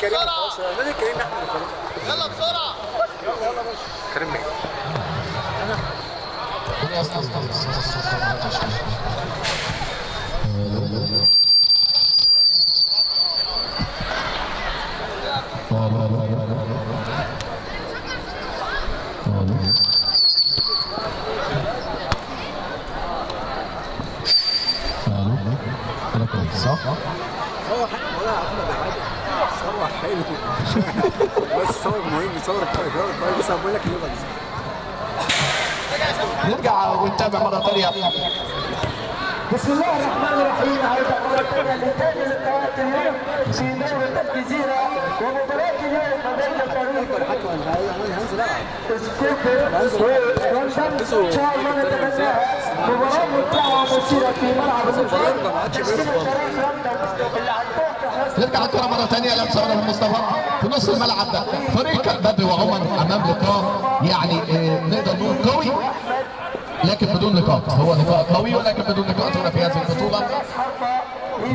كريم خلاص نادي كريم احمد يلا بسرعه يلا باشا كريم مين؟ صح؟ صور ولا احمد حاجه صور حلو بس صور مهم صور كويس بس بقول لك ليه بقى نرجع ونتابع مره ثانيه. بسم الله الرحمن الرحيم. عايز مرة ثانية لتاني لقاءات اليوم في دورة الجزيرة ومباراة اليوم ما بين فريق سكوبر إن شاء الله نتمناها مباراة ممتعة ومثيرة في ملعب المباراة تشكيل الفريق اللي عندهم. نرجع الكرة مرة ثانية لمسة أبو مصطفى في نص الملعب ده. فريق بدر وعمر أمام لقاء يعني نقدر نقول قوي لكن بدون نقاط. هو لقاء قوي ولكن بدون نقاط هنا في هذه البطولة.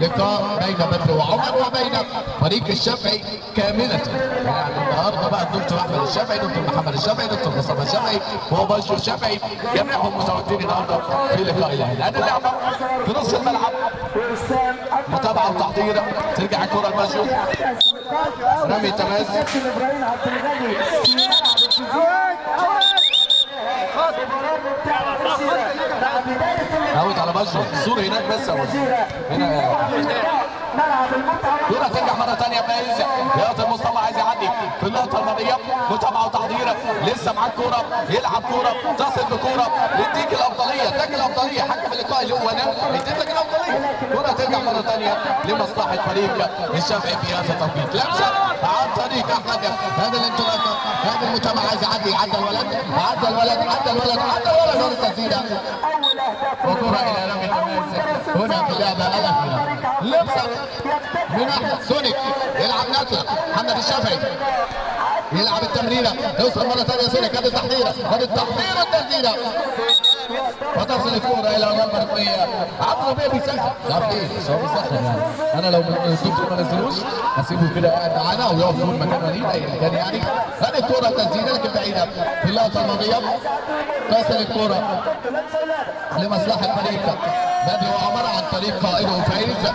لقاء بين بدر وعمر وبين فريق الشافعي كاملة. يعني النهارده بقى الدكتور احمد الشافعي، دكتور محمد الشافعي، دكتور مصطفى الشافعي وبشر الشافعي جميعهم متواجدين النهارده في لقاء الاهلي. هذه اللعبة في نص الملعب متابعة وتحضير. ترجع الكرة لمجد رمي تماس عود على بشر الصورة هناك بس هنا كرة ترجع مرة ثانية فايز. يا مصطفى عايز يعدي في النقطة الماضية. متابعة وتحضير لسه معاه الكورة يلعب كورة تصل بكورة يديك الأفضلية. اداك الأفضلية حكم اللقاء اللي هو انا يديك لك الأفضلية. كرة ترجع مرة ثانية لمصلحة فريق الشافعي في هذا التوقيت. لمسة عن طريق أحمد. هذا الانطلاقة هذا المتابعة عايز يعدي. عدى الولد عدى الولد عدى الولد عدى الولد هون التسديدة وكرة إلى رمي التماس هنا في اللعبة الأخيرة. لمسة من أحمد سونيك يلعب نقلة. محمد الشافعي يلعب التمريرة يوصل مرة ثانية سونيك. هذه التحضيرة هذه التحضيرة التسديدة وتصل الكورة إلى مرمى ركنية. عبد الربيع بيسخن مش عارف إيه بس هو بيسخن يعني. أنا لو الدكتور ما نزلوش هسيبه كده قاعد معانا ويقف يقول مكان وليد أي مكان يعني. هذه الكورة التسديدة لكن بعيدة في اللقطة الماضية. تصل الكورة لمصلحة فريق بدر وعمر عن طريق قائده فايز.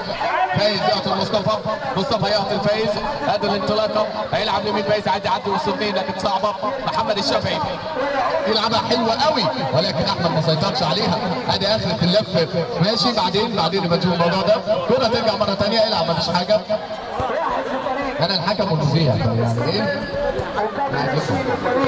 فايز يعطي مصطفى. مصطفى يعطي الفايز. هذا الانطلاقه هيلعب لمين فايز عادي يعدي وسط اثنين لكن صعبه. محمد الشافعي يلعبها حلوه قوي ولكن احمد ما سيطرش عليها. ادي اخره اللف ماشي. بعدين نبقى نشوف الموضوع ده. كره ترجع مره ثانيه يلعب مفيش حاجه. انا الحكم والمذيع يعني ايه.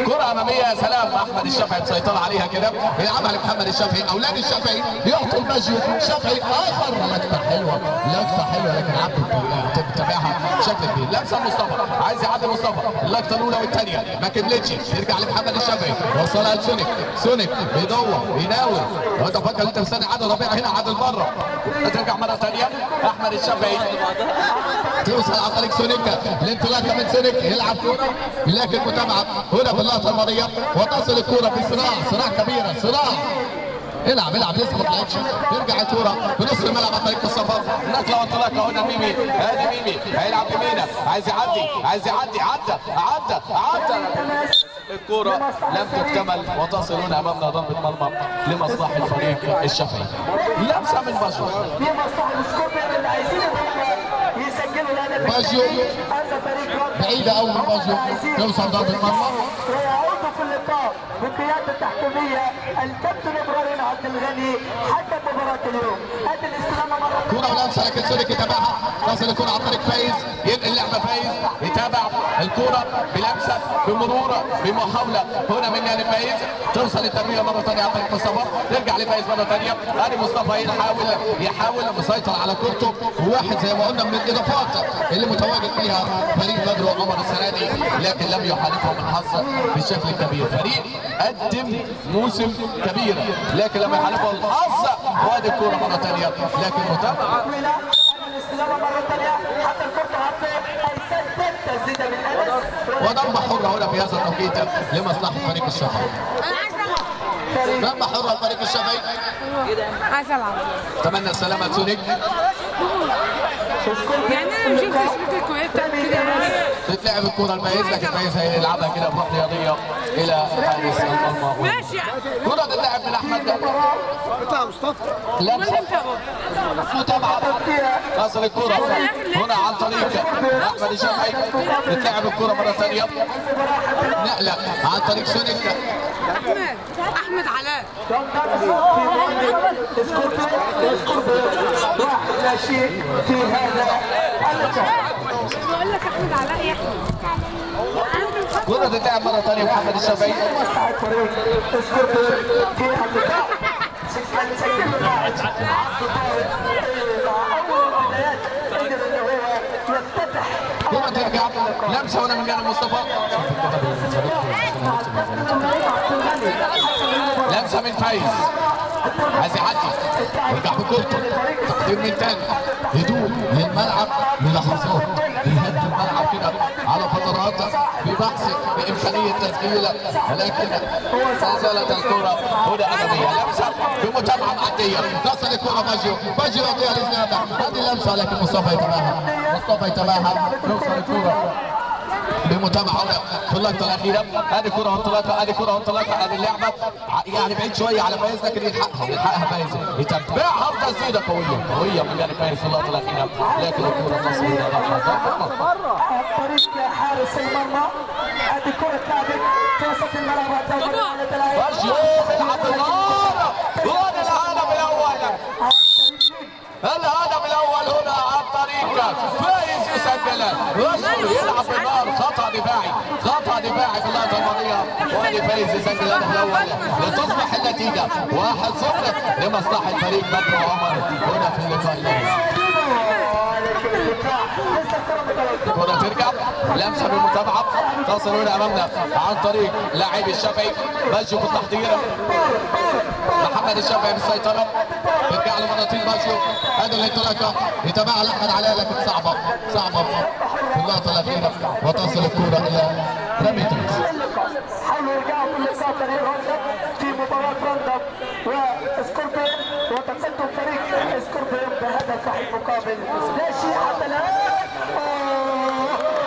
كرة أمامية يا سلام. أحمد الشافعي مسيطر عليها كده يلعبها لمحمد الشافعي. أولاد الشافعي يعطي المجد. الشافعي آخر لقطة حلوة لقطة حلوة لكن عبد بتابعها بشكل كبير. لمسة مصطفى عايز يعدي مصطفى اللقطة الأولى والثانية ما كملتش. يرجع لمحمد الشافعي وصلها لسونيك. سونيك بيدور بيناول وأنت فاكر أنت مستني عادل ربيع هنا عادل بره. ترجع مرة ثانية أحمد الشافعي توصل عن طريق سونيك. الانطلاقة من سونيك يلعب كورة لكن متابعة هنا في اللقطة الماضية وتصل الكورة في صراع كبيرة صراع. العب لسه ما طلعتش. يرجع الكورة في نص الملعب عن طريق الصفر. نقلة وانطلاقة هنا ميمي. هادي ميمي هيلعب يمينه عايز يعدي عدى الكورة لم تكتمل وتصل هنا امامنا ضربة مرمى لمصلحة فريق الشافعي. لمسة من بشر باجيو بعيدة أوي من باجيو يوصل ضربة مرمى. ويعود في اللقاء بقيادة التحكيمية الكابتن إبراهيم عبد الغني حتى مباراة اليوم. هذه الاستلامة مرة كرة ولمسة لكن سونيك يتابعها. تصل الكرة عن طريق فايز ينقل اللعبة فايز يتابع الكرة بلمسة بمرور بمحاولة هنا من يعني فايز. توصل التمريرة مرة ثانية عن طريق مصطفى. ترجع لفايز مرة ثانية. هاني مصطفى يحاول مسيطر على كورته. وواحد زي ما قلنا من الإضافات اللي متواجد فيها فريق بدر وعمر السنة دي لكن لم يحالفهم الحظ بشكل كبير. فريق قدم موسم كبير لكن لم يحالفه الحظ. وادي الكورة مرة ثانية لكن متابعة الاستلامة مرة ثانية حتى الكرة هيسدد تسديدة من أنس وضربة حرة هنا في هذا التوقيت لمصلحة فريق الشافعي. ضربة حرة لفريق الشافعي. عايز العب. اتمنى السلامة سونيك. يعني انا ما شفتش بيتك وهي بتعمل كده يعني. تتلعب الكرة الميز لكن الميز هيلعبها كده بروح رياضية إلى حارس المرمى. ماشي. كرة تتلعب من أحمد. اطلع مصطفى. لمسة متابعة. تصل الكرة هنا عن طريق أحمد الشافعي. تتلعب الكرة مرة ثانية. نقلة عن طريق سونيك. احمد علاء. لا شيء في هذا بقول لك احمد علاء يا احمد. كرة تتلعب مرة ثانية محمد الشافعي. مصلحة فريق سكوتر في اللقاء. سجل اللاعب عبد الطاهر مع اول بدايات قدر انه هو يفتتح. كرة ترجع لمسة هنا من جانب مصطفى. لمسة من فايز. عايز يعدي يرجع بكورته. تقديم من تاني. هدوء للملعب للحظات. يهد الملعب كده على فترات في بحث بإمكانية تسجيل ولكن ما زالت الكرة هنا أمامية. لمسة بمتابعة معدية. تصل الكرة باجيو يعطيها لزنادة. هذه لمسة لكن مصطفى يتابعها. توصل الكرة بمتابعة هنا في اللقطة الأخيرة. هذه كرة وانطلاقة هذه اللعبة يعني بعيد شوية على فايز لكن يلحقها فايز يتبعها بتسديدة قوية من جانب فايز في اللقطة الأخيرة لكن الكرة تصل إلى طريق حارس المرمى. هذه كرة ثابت في وسط الملعب. باجيو بيلعب النار. هون الهدف الأول هنا عن طريق فايز يسجل. باجيو يلعب بالنار. خطأ دفاعي في اللقطة الماضية وادي فايز يسجل الهدف الأول لتصبح النتيجة 1-0 لمصلحة فريق بدر عمر هنا في اللقاء الأول. كرة ترجع لمسة بالمتابعة تصل هنا أمامنا عن طريق لاعب الشافعي. باجيو في التحضير. محمد الشافعي بالسيطرة. ترجع لمناطيل باجيو. هذا الانطلاقة يتابعها أحمد علاء لكن صعبة في اللقطة الأخيرة وتصل الكرة إلى رمي تونس. حاولوا يرجعوا في اللقاء فريق روندب في مباراة روندب وسكوربين وتقدم فريق سكوربين بهدف وحيد مقابل لا شيء حتى الآن.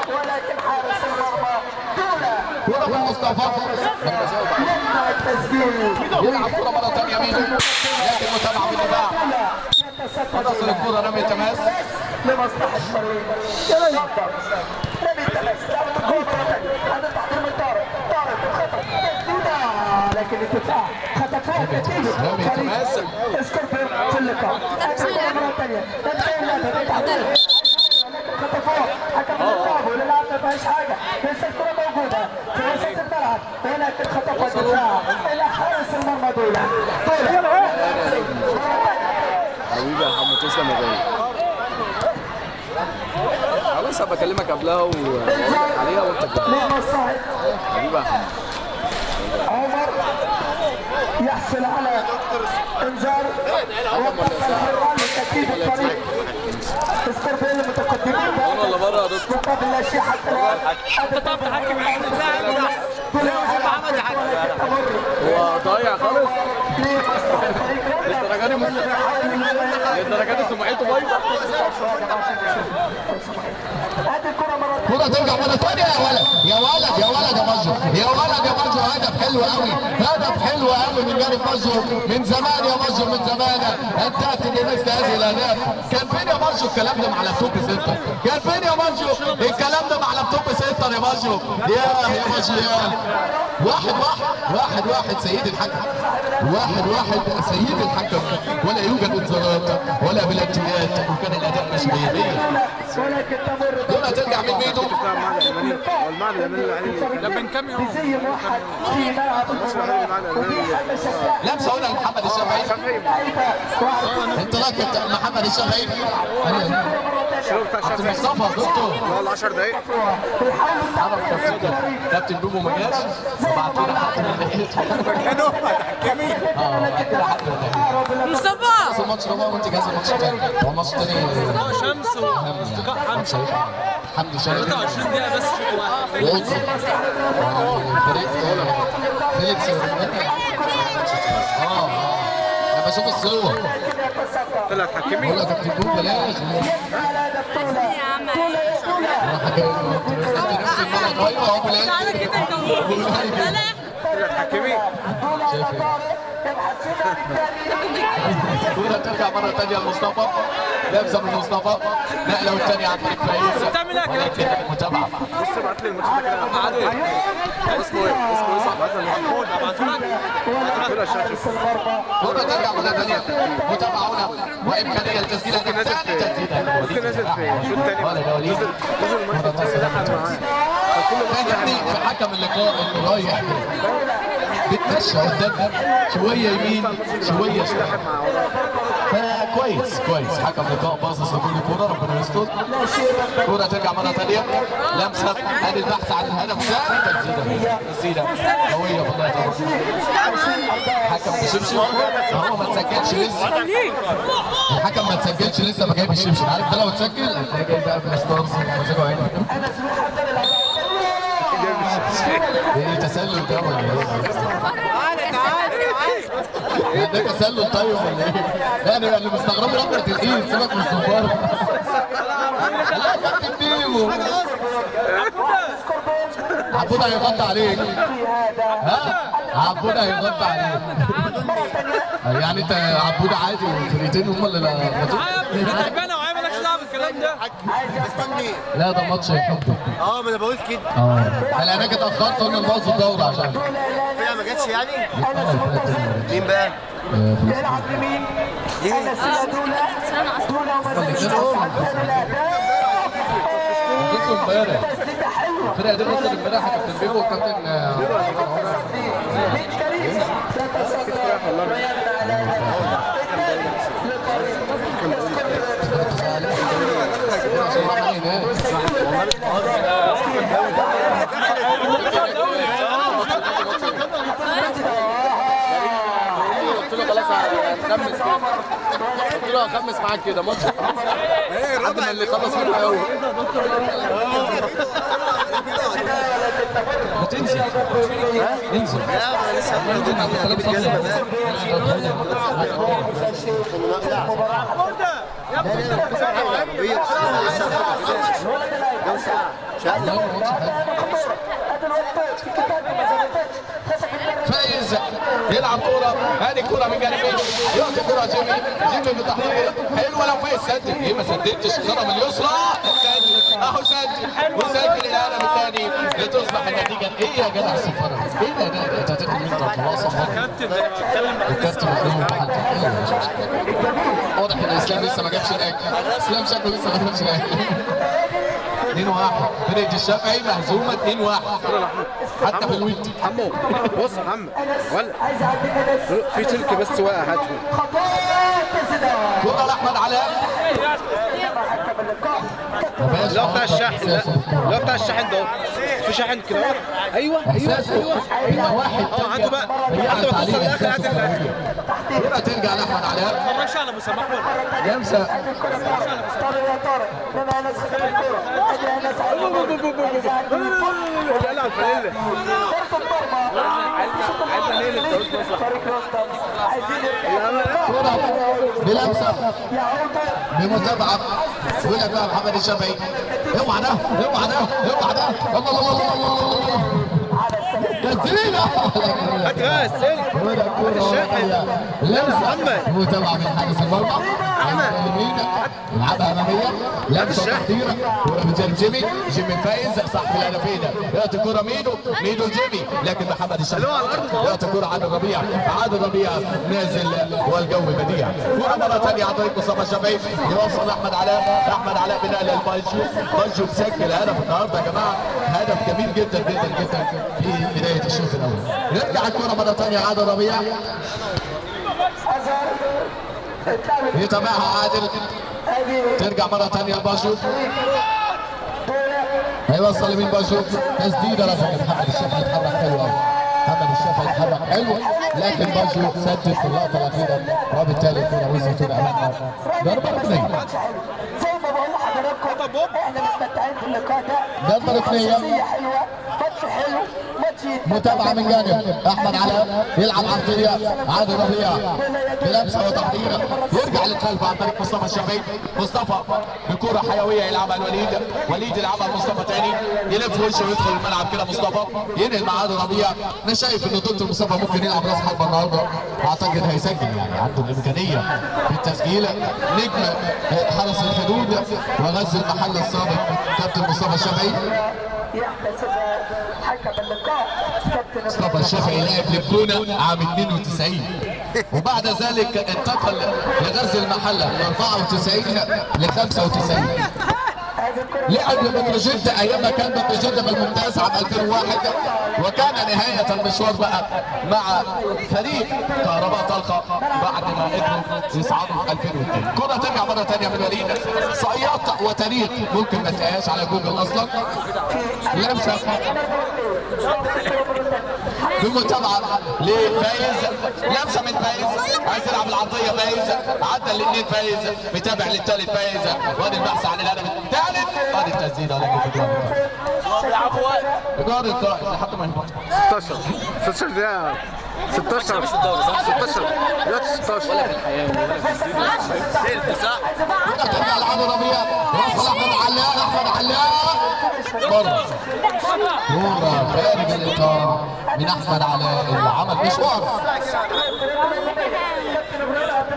ولكن حارس المرمى كرة من مصطفى يمنع التسجيل. يلعب كرة مرة ثانية يمين لكن متابعة بالدفاع. وتصل الكرة رمي تماس لمصلحة فريق رمي تماس. لعبت الكرة مرة ثانية. هذا تحضير من طارق خطأ تسديدة لكن الدفاع خطفوها نتيجة فريق سكوربين في اللقاء. الكرة مرة ثانية. خطفوها حكم اللقاء واللاعب ما فيهاش حاجة. لسه الكرة موجودة في وسط الملعب ولكن خطفها الدفاع إلى حارس المرمى دولة. حبيبي يا محمد تسلم يا غالي. خلاص هبقى اكلمك قبلها واقول لك عليها وانت لمصلحة حبيبي يا محمد. عمر يحصل على انذار وقف الحران لتأكيد الفريق. سكوربين المتقدمين انا ولا بره يا دكتور؟ مقابل لا شيء حتى الآن. انت طب تحكم عين اللاعب محمد حكم. هو ضايع خالص. للدرجة دي سمعته بايظة. هذه الكرة مرة كرة ترجع مرة ثانية. يا ولد يا باجيو هدف حلو قوي من جانب باجيو من زمان يا باجيو من زمان انتهت بمثل هذه الاهداف. كان فين يا باجيو الكلام ده مع لابتوب سنتر؟ كان فين يا باجيو الكلام ده مع لابتوب سنتر يا باجيو؟ يا باجيو يا 1-1 سيد الحكم. 1-1 سيد الحكم. ولا يوجد انذارات ولا بلانتيات وكان الاداء مش 100. ولكن تمر كرة ترجع من بيته. والمعنى اليمني لما كم يوم بزي موحد في ملعب المباراة وفي حماسة. لمسة هنا لمحمد الشافعي. انطلاقة محمد الشافعي. عبد المصطفى دكتور 10 دقايق. كابتن بوبو ما جاش وبعد كده حد من كانوا متحكمين. بعد كده حد من مصطفى الماتش ده وانت جاهز الماتش الثاني. هو الماتش الثاني شمس واصدقاء حمزه حمدي شرقي 23 دقيقه بس شوط واحد. وولز فريق فيليكس انا بشوف الصور طلعت حكمين. ولا كابتن بوبو بلاش كورة ترجع مرة ثانية لمصطفى، لابسة من مصطفى، نقلة والثانية عن طريق فايز، ولكن المتابعة. بص ابعت لي الماتش ده كده اسمه ايه؟ ابعت لي محمود كورة ترجع مرة ثانية، متابعة هنا وإمكانية لتسجيل الثاني تسديدة. ممكن نازل في شوط تاني نزل الماتش التاني لحق معاه. عجبني في حكم اللقاء انه رايح بتمشى قدامها شويه يمين شويه شمال. كويس حكم لقاء باصص لكل كوره، ربنا يستر. كوره ترجع مره ثانيه، لمسه، ادي البحث عن الهدف الثاني، تسديده قويه والله طبعا. حكم بشبشب، هو ما تسجلش لسه، الحكم ما تسجلش لسه، ما جايب الشبشب، عارف ده لو اتسجل هتلاقي جاي بقى بالستارز ومزاجه عينه. ايه تسلل ده ولا ايه؟ ده تسلل طيب ولا ايه؟ لا انا اللي مستغربه رقبه الايد، سيبك من الصفاره. لا كابتن بيمو عبود هيغطي عليك. ها؟ عبود هيغطي عليك. يعني انت عبود عادي والفريقين هم اللي تعبانه وعيب مالكش دعوه بالكلام ده. مستني. لا ده ماتش يحبه. ما انا بقول كده. انا هناك اتاخرت قلنا نبوظ الدوره عشان الفرقه ما جاتش يعني؟ مين بقى؟ يلعب يمين انس امبارح الفرقه دي وصلت امبارح كابتن بيبو وكابتن قلت له هخمس معاك كده ماتش لحد ما اللي خلص منه قوي. بتنزل انزل فايز يلعب كوره، هذه كوره من جانبين، يعطي كوره جيمي بتحضير حلوه. لو فايز سدد، ايه ما سددتش، القدم اليسرى سدد اهو، سدد وسجل الهدف الثاني لتصبح النتيجه ايه يا جدع الصفاره؟ ايه ده انت هتاخد منه خلاص الكابتن واضح ان الاسلام لسه ما جابش الاكل، الاسلام شكله لسه ما جابش الاكل. 2-1 فرقه الشافعي مهزومه 2-1 حتى في الويت. حمو بص يا محمد ولا في سلك بس واقع هاته. كرة لاحمد علاء. لا بتاع الشاحن، لا بتاع الشاحن ده في شاحن كده. ايوه واحد عنده بقى عنده توصل للاخر هات كرة ترجع لاحمد علاء. ما شاء الله مسامح يمسى بلمسه بمتابعه. يقول لك بقى محمد الشافعي اوعى ده اوعى ده اوعى ده، الله تسديده هات راس لمسه متابعه من حارس المرمى اليمين، يلعبها اماميه، لمسه تحضيره، كوره من جيمي فايز صاحب الهدفين، يعطي كوره ميدو جيمي، لكن محمد الشافعي يعطي كوره عادل الربيع نازل والجو بديع. كوره مره ثانيه عن طريق مصطفى الشافعي، يوصل احمد علاء بنقل البايجو مسجل هدف النهارده يا جماعه، هدف جميل جدا جدا جدا في بدايه الشوط الاول. نرجع الكوره مره ثانيه عادل الربيع يتابعها عادل، ترجع مرة ثانية لباجو، هيوصل لمين باجو، تسديدة لكن محمد الشافعي يتحرك حلو، لكن باجو سدد في اللقطة الأخيرة، وبالتالي الكرة وصلت لأمامنا ضربة ركنية. زي ما بقول لحضراتكم احنا متمتعين في اللقاء ده، ضربة ركنية حلوة، ماتش حلو، متابعه من جانب احمد علاء، يلعب عرضيه عادل ربيع بلمسه وتحضيره، يرجع للخلف عن طريق مصطفى الشافعي. مصطفى بكره حيويه يلعبها وليد يلعبها لمصطفى تاني، يلف وشه ويدخل الملعب كده مصطفى، ينقل مع عادل ربيع. انا شايف ان دكتور مصطفى ممكن يلعب راس حربه النهارده، اعتقد هيسجل، يعني عنده الامكانيه في التسجيل. نجم حرس الحدود وغزل المحله السابق كابتن مصطفى الشافعي. يحتسب حكم اللقاء كابتن مصطفى الشافعي لعب للجونه عام 92، وبعد ذلك انتقل لغزل المحله من 94 ل 95. لعب لبتروجيت ايام ما كان بتروجيت بالممتاز عام 2001، وكان نهايه المشوار بقى مع فريق كهرباء طلقه بعد ما قدروا يصعدوا في 2002. كره ترجع مره ثانيه من وليد، صياط وتاريخ ممكن ما تلاقيهاش على جوجل اصلا. لمسه بمتابعه لفايز، لمسه من فايز، عايز يلعب العرضيه فايز، عدى الاثنين فايز، متابع للثالث فايز، وادي البحث عن الهدف الثالث، وادي التسديده ولكن في جوار القائد لحد ما يهبط. 16 دقيقة 16 16 دلوقتي 16 ولا في الحياة ولا في الدنيا. ترجع لعبد ربيع، وصل احمد علاء بره. كورة خارج الإطار من أحمد علاء اللي عمل مشوار.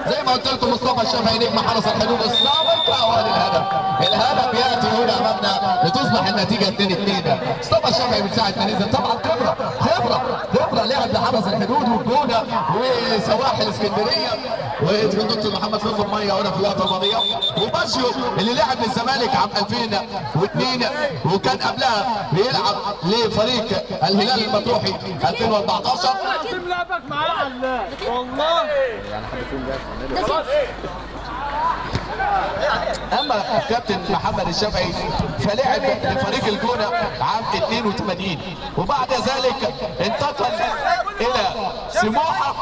زي ما قلت لكم مصطفى الشافعي نجم حرس الحدود السابق، وادي الهدف ياتي هنا امامنا لتصبح النتيجه 2-2. مصطفى الشافعي من ساعه ما نزل طبعا خبره لعب لحرس الحدود والجونه وسواحل اسكندريه، وادخل دكتور محمد لطفي ميه هنا في اللقطه الماضيه، وباشيو اللي لعب للزمالك عام 2002 وكان قبلها بيلعب لفريق الهلال المطروحي 2014. لعبك معاه والله اما الكابتن محمد الشافعي فلعب لفريق الجونه عام 82، وبعد ذلك انتقل الى سموحه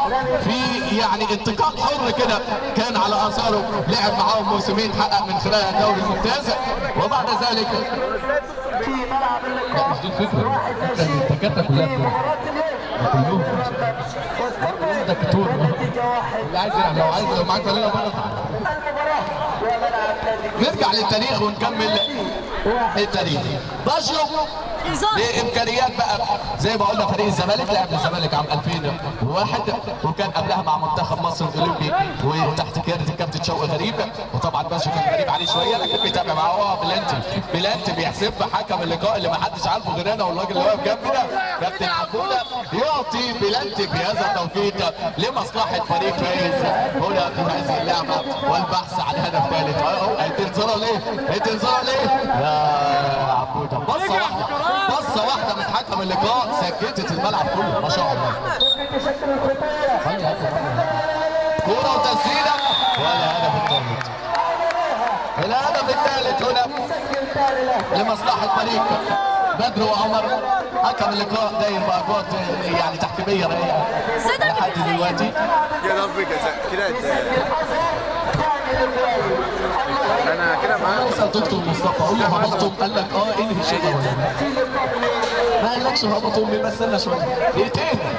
في يعني انتقال حر كده كان على اثاره، لعب معاهم موسمين حقق من خلالها الدوري الممتاز، وبعد ذلك في ملعب اللقاء. لا مش دي الفكره، التكاتة كلها كلهم ده كتور اللي عايز يلعب، لو معاك فانيلا بره. نرجع للتاريخ ونكمل التاريخ. باشيو بامكانيات بقى زي ما قلنا فريق الزمالك، لعب للزمالك عام 2001 وكان قبلها مع منتخب مصر الاولمبي وتحت قياده الكابتن شوقي غريب، وطبعا باشيو كان غريب عليه شويه لكن بيتابع معاه. هو بلانتي بيحسب حكم اللقاء اللي ما حدش عارفه غير انا والراجل اللي واقف جنبنا كابتن عبوده، يعطي بلانتي في هذا التوقيت لمصلحه فريق فايز هنا في هذه اللعبه والبحث عن هدف ثالث. هتنظروا ليه؟ يا عبوده بصه واحده من حكم اللقاء سكتت الملعب كله ما شاء الله. كوره وتسديده الهدف الثالث هنا لمصلحه فريق بدر وعمر. حكم اللقاء داير باجوات يعني تحكيميه رايقه لحد دلوقتي. يا ضربة جزاء كده انا كده معاك. اسال دكتور مصطفى قول له هبطتم، قال لك انهي الشوط ما قالكش هبطتم بيمثلنا شويه.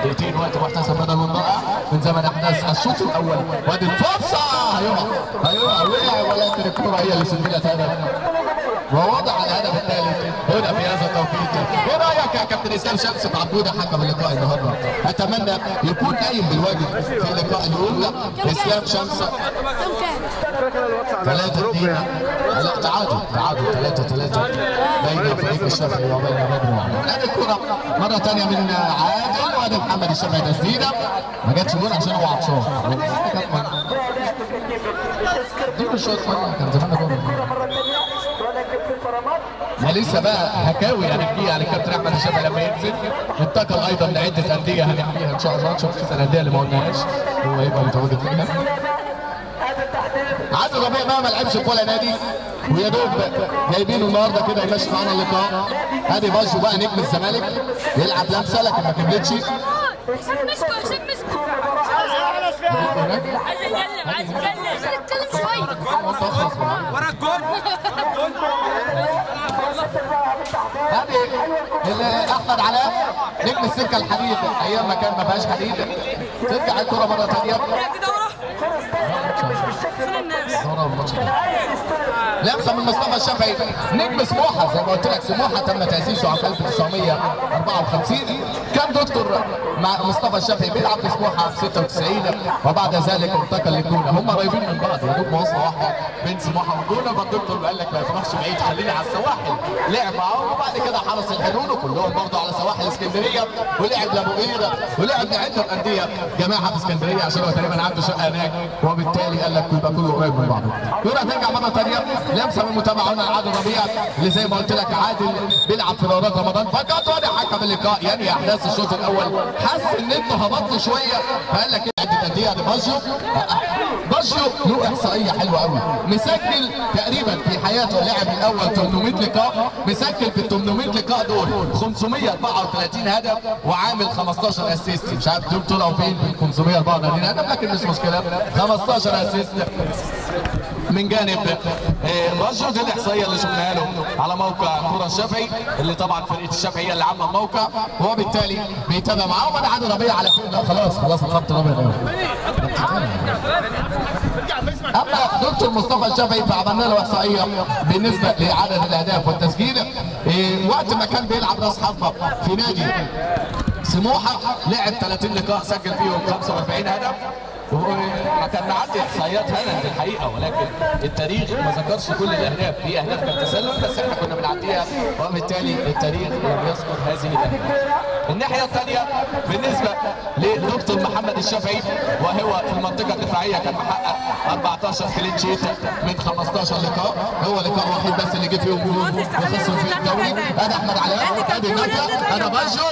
دقيقتين وقت محتسب بدل المضيعه من زمن احداث الشوط الاول، وادي الفرصه هيقع وقع، ولكن الكره هي اللي سجلت هدف ووضع الهدف الثالث هنا في هذا التوقيت. ايه رايك يا كابتن اسلام شمس عبوده حكم اللقاء النهارده؟ اتمنى يكون قايم بالواجب في اللقاء الاولى. اسلام شمس 3-2 لا تعادل 3-3 بين فريق الشافعي وبين بدر وعمر. هذه الكره مره ثانيه من عادل، وادي محمد الشافعي تسديده ما جاتش جول عشان هو عطشان. دي الشوط كان زمان جول. ولسه بقى هكاوي هنحكيها عن الكابتن احمد الشافعي لما ينزل. انتقل ايضا لعده انديه هنحكيها ان شاء الله، نشوف كيس الانديه اللي ما قلناهاش هو يبقى متواجد فيها. عادل ربيع ما لعبش في ولا نادي، ويا دوب جايبينه النهارده كده يمشي معانا اللقاء. ادي باشو بقى نجم الزمالك يلعب لمسه لكن ما كملتش. عايز يتكلم شويه ورا الجول. هذه احمد علاء نجم السكه الحديد ايام ما كان ما فيهاش حديد. ترجع الكره مره ثانيه. لمسه من مصطفى الشافعي نجم سموحه. زي ما قلت لك سموحه تم تاسيسه عام 1954. كان دكتور مع مصطفى الشافعي بيلعب في سموحه 96 وبعد ذلك انتقل للجونه. هم قريبين من بعض يا دوب مواصله واحده بين سموحه والجونه. فالدكتور قال لك ما تروحش بعيد خليني على السواحل. لعب معاهم وبعد كده حرس الحدود وكلهم برضه على سواحل اسكندريه ولعب لابو قير ولعب لعده انديه جماعه في اسكندريه عشان هو تقريبا عنده شقه هناك وبالتالي قال لك يبقى كله قريب من بعضه. كره ترجع مره ثانيه لمسه من متابعه هنا عادل ربيع اللي زي ما قلت لك عادل بيلعب في دورات رمضان. فقط وانا حكم اللقاء يعني احداث الشوط الاول حس ان انتوا هبطتوا شويه فقال لك عده انديه ده باجيو له احصائيه حلوه قوي. مسجل تقريبا في حياته لعب الاول 800 لقاء. مسجل في ال 800 لقاء دول 534 هدف وعامل 15 اسيست. مش عارف دول طلعوا فين في 534 هدف لكن مش مشكله. 15 اسيست من جانب باجيو. دي الاحصائيه اللي شفناها له على موقع كره الشافعي اللي طبعا فرقه الشافعي هي اللي عامله الموقع وبالتالي بيتابع معاهم. انا عادل ربيع على فكره خلاص الخط الابيض. اما دكتور مصطفى الشافعي فعملنا له احصائيه بالنسبه لعدد الاهداف والتسجيل. وقت ما كان بيلعب راس حربه في نادي سموحه لعب 30 لقاء سجل فيهم 45 هدف. كان معدي احصائيات هالاند الحقيقه ولكن التاريخ ما ذكرش كل الاهداف. في اهداف كانت تسلل بس احنا كنا بنعديها وبالتالي التاريخ لم يذكر هذه الاهداف. الناحيه الثانيه بالنسبه لدكتور محمد الشافعي وهو في المنطقه الدفاعيه كان محقق 14 كلين شيت من 15 لقاء. هو لقاء واحد بس اللي جه فيهم وخسروا فيه الدوري. انا احمد علاء ادي النجله انا باجيو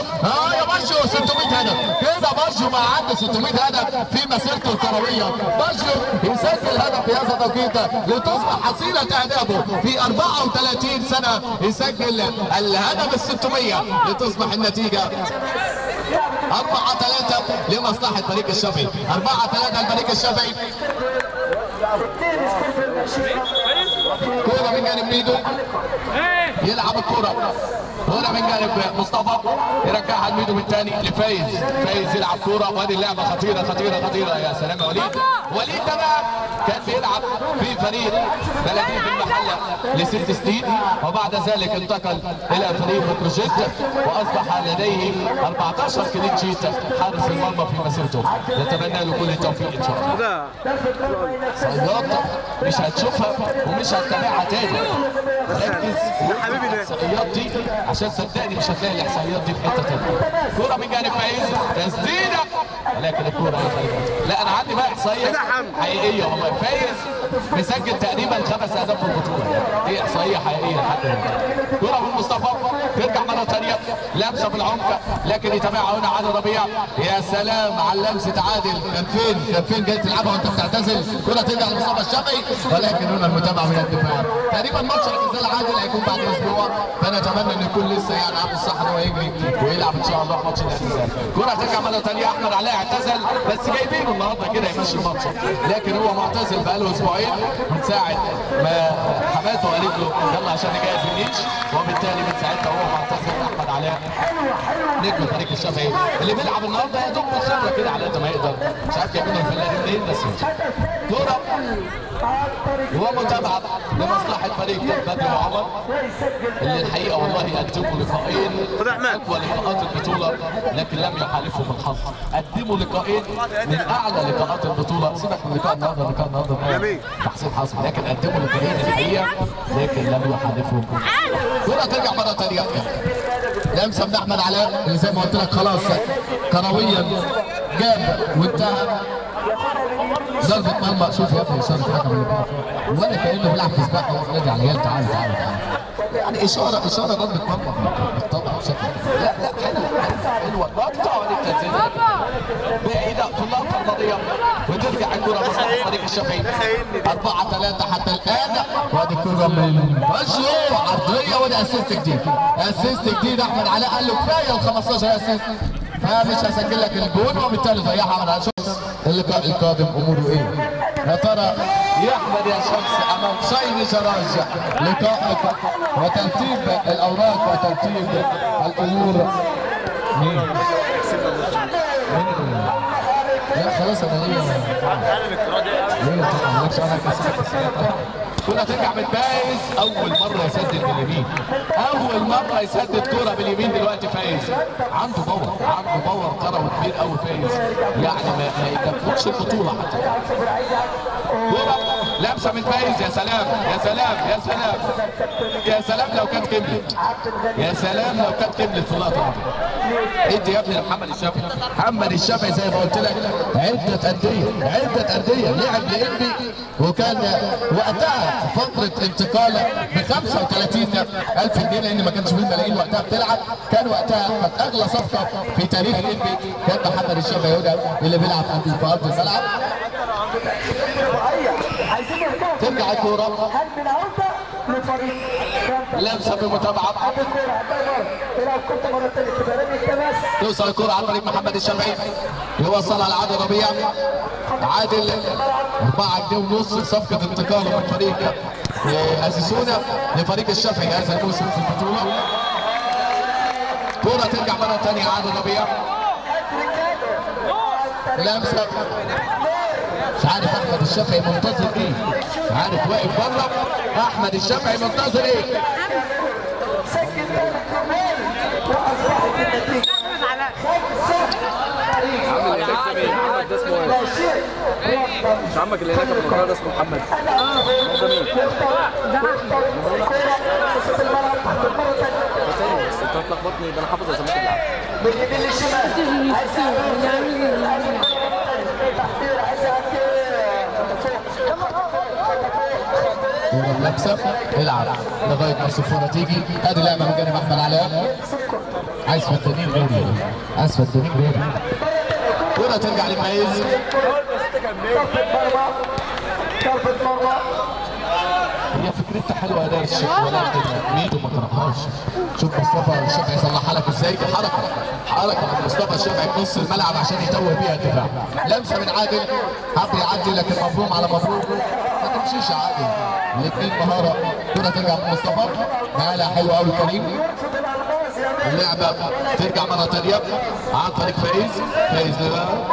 يا باجيو 600 هدف كده. باجيو ما عدى 600 هدف في مسيرته الكرويه. باجيو يسجل هدف في هذا التوقيت لتصبح حصيله اهدافه في 34 سنه يسجل الهدف ال 600 لتصبح النتيجه 4-3 لمصلحه فريق الشافعي. 4-3 لفريق الشافعي. كوره من جانب ميدو يلعب الكوره من جانب مصطفى يرجعها لميدو من ثاني لفايز. فايز يلعب كوره وادي اللعبه خطيره خطيره خطيره. يا سلام يا وليد ده بقى كان بيلعب في فريق بلديه المحله ل6 سنين وبعد ذلك انتقل الى فريق بتروجيت واصبح لديه 14 كلين شيت حارس المرمى في مسيرته. نتمنى له كل التوفيق ان شاء الله. صياد مش هتشوفها ومش هتتابعها تاني. ركز حبيبي ده الاحصائيات دي عشان صدقني مش هتلاقي الاحصائيات دي في حته ثانيه. كوره من جانب فايز تسديده ولكن الكوره لا انا عندي بقى احصائيه حقيقيه والله. فايز مسجل تقريبا 5 اهداف في البطوله. دي احصائيه حقيقيه لحد دلوقتي. كوره من مصطفى ترجع مره ثانيه لمسه في العمق لكن يتابعها هنا عادل ربيع. يا سلام على لمسه عادل. كان فين جاي تلعبها وانت بتعتزل. كوره ترجع لمصطفى الشافعي ولكن هنا المتابعه من الدفاع. تقريبا ماتش الاعتزال عادل هيكون بعد اسبوع فنتمنى ان يكون لسه يعني عنده الصحه ان هو يجري ويلعب ان شاء الله ماتش الاعتزال. كره ترجع مره ثانيه. احمد علاء اعتزل بس جايبينه النهارده كده يمشي الماتش لكن هو معتزل بقاله اسبوعين من ساعه ما حماته قالت له يلا عشان نجهز النيش وبالتالي من ساعتها هو معتزل. احمد علاء نجم فريق الشافعي اللي بيلعب النهارده يا دوب خبره كده على قد ما يقدر. مش عارف جايبينه الفلاحين منين بس كوره ومتابعه لمصلحه فريق بدر وعمر اللي الحقيقه والله قدموا لقاءين اقوى لقاءات البطوله لكن لم يحالفهم الحظ. قدموا لقاءين من اعلى لقاءات البطوله. سيبك من لقاء النهارده تحسين حظ لكن قدموا لقاءين الحقيقه لكن لم يحالفهم. كره ترجع مره ثانيه لمسه من احمد علاء اللي زي ما قلت لك خلاص كرويا جاب وانتهى. ضربة مرمى. شوف يا ابني اشاره الحكم ولا كانه بيلعب في سباحه وهو نادي على العيال. تعالى يعني اشاره ضربة مرمى بالطبع بشكل لا حلوه نقطه وللتسديد بعيده في اللقطه الماضيه وترجع الكره لصالح فريق الشافعي. 4-3 حتى الان وادي الكره من باجيو عرضيه وادي اسيست جديد. احمد علاء قال له كفايه ال 15 اسيست فمش هسجل لك الجول وبالتالي ضيعها احمد علاء. اللقاء القادم اموره ايه؟ يا ترى يا احمد يا شمس امام شين شراج لقائك وترتيب الاوراق وترتيب الامور لا خلاص انا ليه؟ كنا ترجع من فايز اول مره يسدد باليمين، اول مره يسدد كوره باليمين دلوقتي فايز. عنده باور، عنده باور كروي كبير قوي فايز، يعني ما يكفوش البطوله حتى. كوره لابسه من فايز، يا سلام يا سلام يا سلام يا سلام لو كانت كملت، يا سلام لو كانت كملت في اللقطه دي. ادي يا ابني لمحمد الشافعي، محمد الشافعي زي ما قلت لك عده انديه لعب لانبي، وكان وقتها فتره انتقاله ب 35,000 جنيه لان ما كانش فيه ملايين وقتها بتلعب. كان وقتها كانت اغلى صفقه في تاريخ الانبي كان محمد الشافعي اللي بيلعب في ارض الملعب. ترجع الكوره لمسه بمتابعه، توصل الكوره عن طريق محمد الشافعي، يوصلها لعادل ربيع. عادل 4 جنيه ونص صفقه انتقاله من فريق اسيسونا لفريق الشافعي هذا الموسم في البطوله. كوره ترجع مره ثانيه عادل ربيع، لمسه مش عارف احمد الشافعي منتظر ايه، مش عارف واقف بره احمد الشافعي منتظر ايه. مش عمك اللي هناك في المنطقه ده اسمه محمد. ده مين؟ بس انت هتلخبطني، ده انا حافظ اساميك كورة بلمسة، العب لغاية ما الصفارة تيجي. ادي لعبة من جانب احمد علاء، عايز فدانين غيري، عايز فدانين غيري. كورة ترجع لفايز، هي فكرتها حلوه اداء الشيخ ولكن ميدو ما طرحهاش. شوف مصطفى الشافعي يصلحها لك ازاي، حركه من مصطفى الشافعي في نص الملعب عشان يتوه بيها الدفاع. لمسه من عادل حب يعدي لكن مبروم على مبروم، ما تمشيش يا عادل، الاثنين مهاره. كره ترجع من مصطفى، نقلها حلوه قوي كريم. اللعبه ترجع مره ثانيه عن طريق فايز،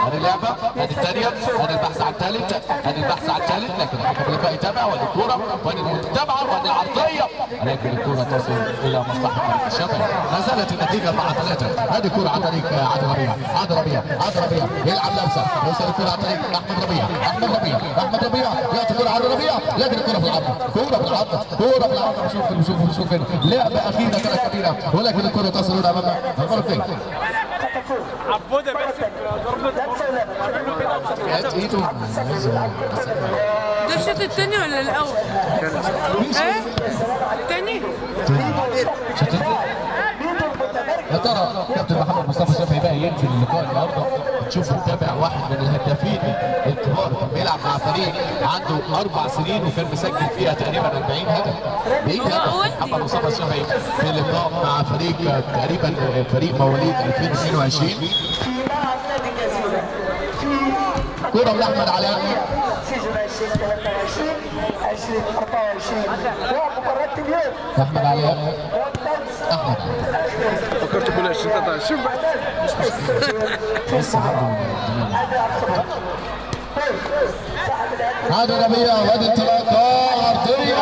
ادي اللعبه، ادي الثانيه، ادي البحث عن الثالث، ادي البحث عن الثالث، لكن الحكم اللقاء يتابع، وادي الكوره وادي المتابعه وادي العرضيه، لكن الكوره تصل الى مصلحه فريق الشافعي. ما زالت النتيجه 4-3. ادي الكوره عن طريق عادل ربيع يلعب لمسه، يوصل الكوره عن طريق احمد ربيع يعطي الكوره عادل ربيع، لكن الكوره في العرض، كوره في العرض. شوف لعبه اخيره كانت كبيره، ولكن الكوره تصل الى امام الغرفين. عبوده مسك ده الشوط الثاني ولا الاول؟ ايه؟ الثاني؟ يا ترى كابتن محمد مصطفى الشافعي بقى ينزل اللقاء النهارده تشوف متابع واحد من الهدافين الكبار، كان بيلعب مع فريق عنده 4 سنين وكان مسجل فيها تقريبا 40 هدف. بيجي هدف محمد مصطفى الشافعي في لقاء مع فريق تقريبا فريق مواليد 2022. كرة من احمد علاء، احمد علاء فكرت تقول 2023 بس عادل ربيع وادي انطلاقه عرضيه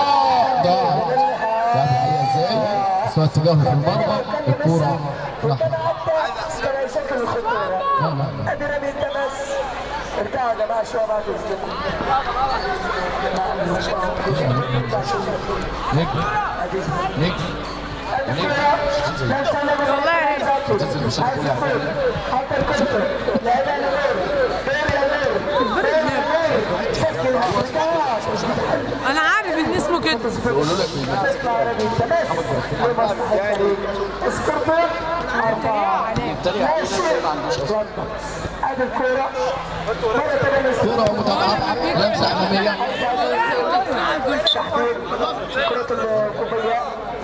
ضاعت. الحقيقه ازاي؟ بس هو اتجاهه في المرمى، الكوره راحت. ادي رمي التماس، ارجعوا يا جماعه شويه بعد اذنكم. نجم انا عارف ان اسمه كده. بيقولوا لك ادي الكوره كوره ومتابعه، لمسه اماميه، كرة الكوبية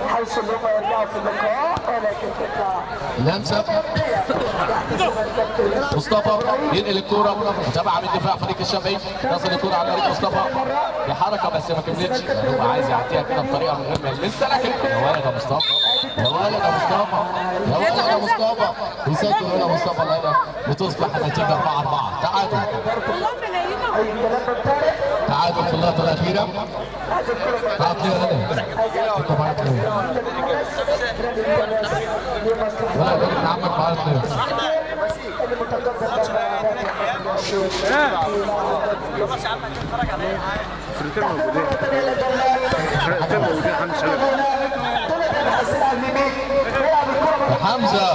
حيث اللي هم يرجعوا في اللقاء ولكن تطلع لمسه مصطفى ينقل الكوره متابعه من دفاع فريق الشافعي، تصل الكوره على فريق مصطفى بحركه بس ما كملتش، هو عايز يعديها كده بطريقه من غير ما يلمسها، لكن يا ولد يا مصطفى يا ولد يا مصطفى يا ولد يا مصطفى بيسجل هنا مصطفى الهدف لتصبح النتيجه 4-4. تعادل تعادل في اللقطه الاخيره. بعت لي ولا ده ابن عمك بعت لي فرقتين موجودين فرقتين موجودين حمزه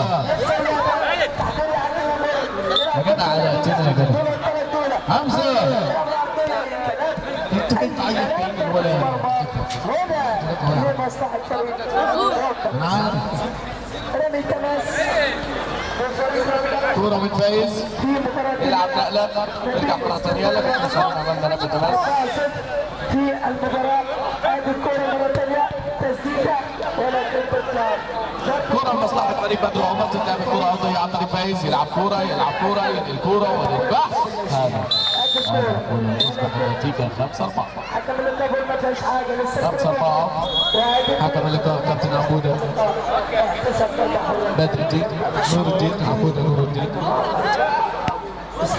يا جدع علقتنا يا جدع حمزه انت كنت عايز تعمل ولا انا عارف كورة من فايز يلعب نقلة يرجع مرة ثانية لكن عملنا نقلة تماس في المباراة. هذه الكورة مرة ثانية تسديدة ولكن تطلع كورة لمصلحة فريق بدر عمر، تتلعب الكورة أرضية عن طريق فايز، يلعب كورة ينقل كورة والبحث هذا تصبح النتيجة 5-4. حكم اللقاء ما فيهاش حاجة لسه 5-4. حكم اللقاء كابتن عبودة بدر الدين نور الدين عبودة نور الدين،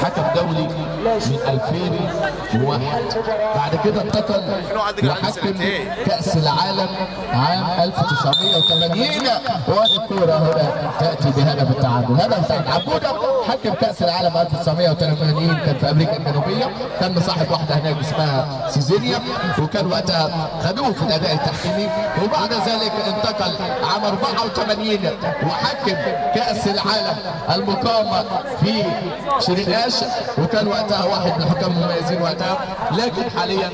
حكم دولي من 2001 بعد كده انتقل لحكم كأس العالم عام 1980. وادي الكورة هنا تأتي بهدف التعادل، هدف التعادل. عبودة حكم كأس العالم 1980 كان في أمريكا الجنوبية، كان مصاحب واحدة هناك اسمها سيزيليا وكان وقتها خدوه في الأداء التحكيمي، وبعد ذلك انتقل عام 84 وحكم كأس العالم المقامة في شريناش، وكان وقتها واحد من الحكام المميزين وقتها، لكن حاليا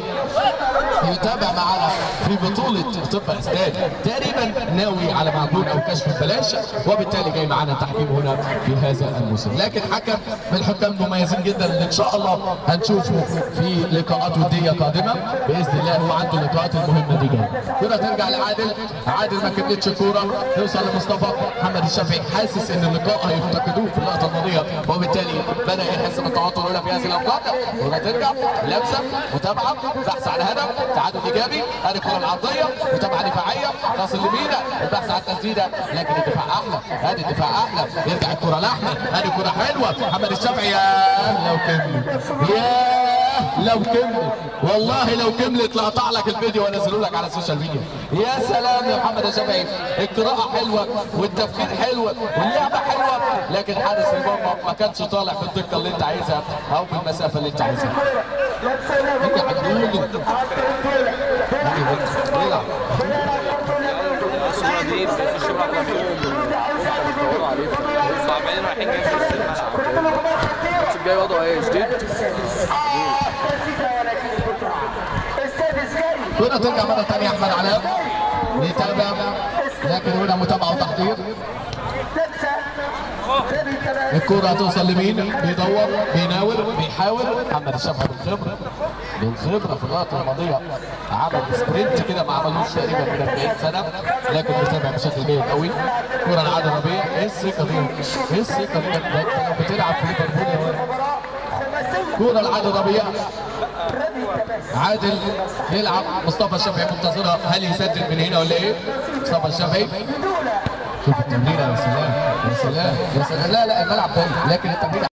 يتابع معنا في بطولة طب اسنان، تقريبا ناوي على معجون او كشف ببلاش، وبالتالي جاي معنا تحكيم هنا في هذا الموسم، لكن حكم من الحكام المميزين جدا اللي ان شاء الله هنشوفه في لقاءات ودية قادمة باذن الله، هو عنده اللقاءات المهمة دي جاية. كرة ترجع لعادل، عادل ما كملتش الكورة، توصل لمصطفى محمد الشافعي، حاسس ان اللقاء هيفتقدوه في اللقطة الماضية، وبالتالي بدأ يحس بالتوتر هنا في هذه الاوقات. كرة ترجع لمسة متابعة بحث عن هدف تعادل ايجابي، هذه الكرة العرضية متابعة دفاعية تصل لمينا البحث عن تسديدة، لكن الدفاع احلى، هذه الدفاع احلى، يرجع الكرة لاحمد، هذه كرة حلوة محمد الشافعي، يا لو كمل لو كمل والله لو كملت لاقطع لك الفيديو وانزله لك على السوشيال ميديا. يا سلام يا محمد الشافعي، القراءة حلوة والتفكير حلو واللعبة حلوة، لكن حارس المرمى ما كانش طالع في الدقة اللي انت عايزها او بالمسافة اللي انت عايزها. انت هتقول صعبين رايحين جاي وضعه ايه جديد؟ كرة ترجع مرة ثانية أحمد علاء يتابع، لكن هنا متابعة وتحضير. الكرة هتوصل لمين؟ بيدور بيناور بيحاول محمد الشافعي بالخبرة في اللقطة الماضية عمل سبرنت كده ما عملوش تقريبا من 40 سنة، لكن بيتابع بشكل جيد قوي. كرة العادة الربيع، ايه الثقة دي؟ ايه الثقة دي؟ انت لو بتلعب في ليفربول. كرة العادة الربيع عادل يلعب، مصطفى الشافعي منتظرها، هل يسدد من هنا ولا ايه؟ مصطفى الشافعي شوف التمريرة، يا سلام يا سلام يا سلام، لا الملعب تاني، لكن التمريرة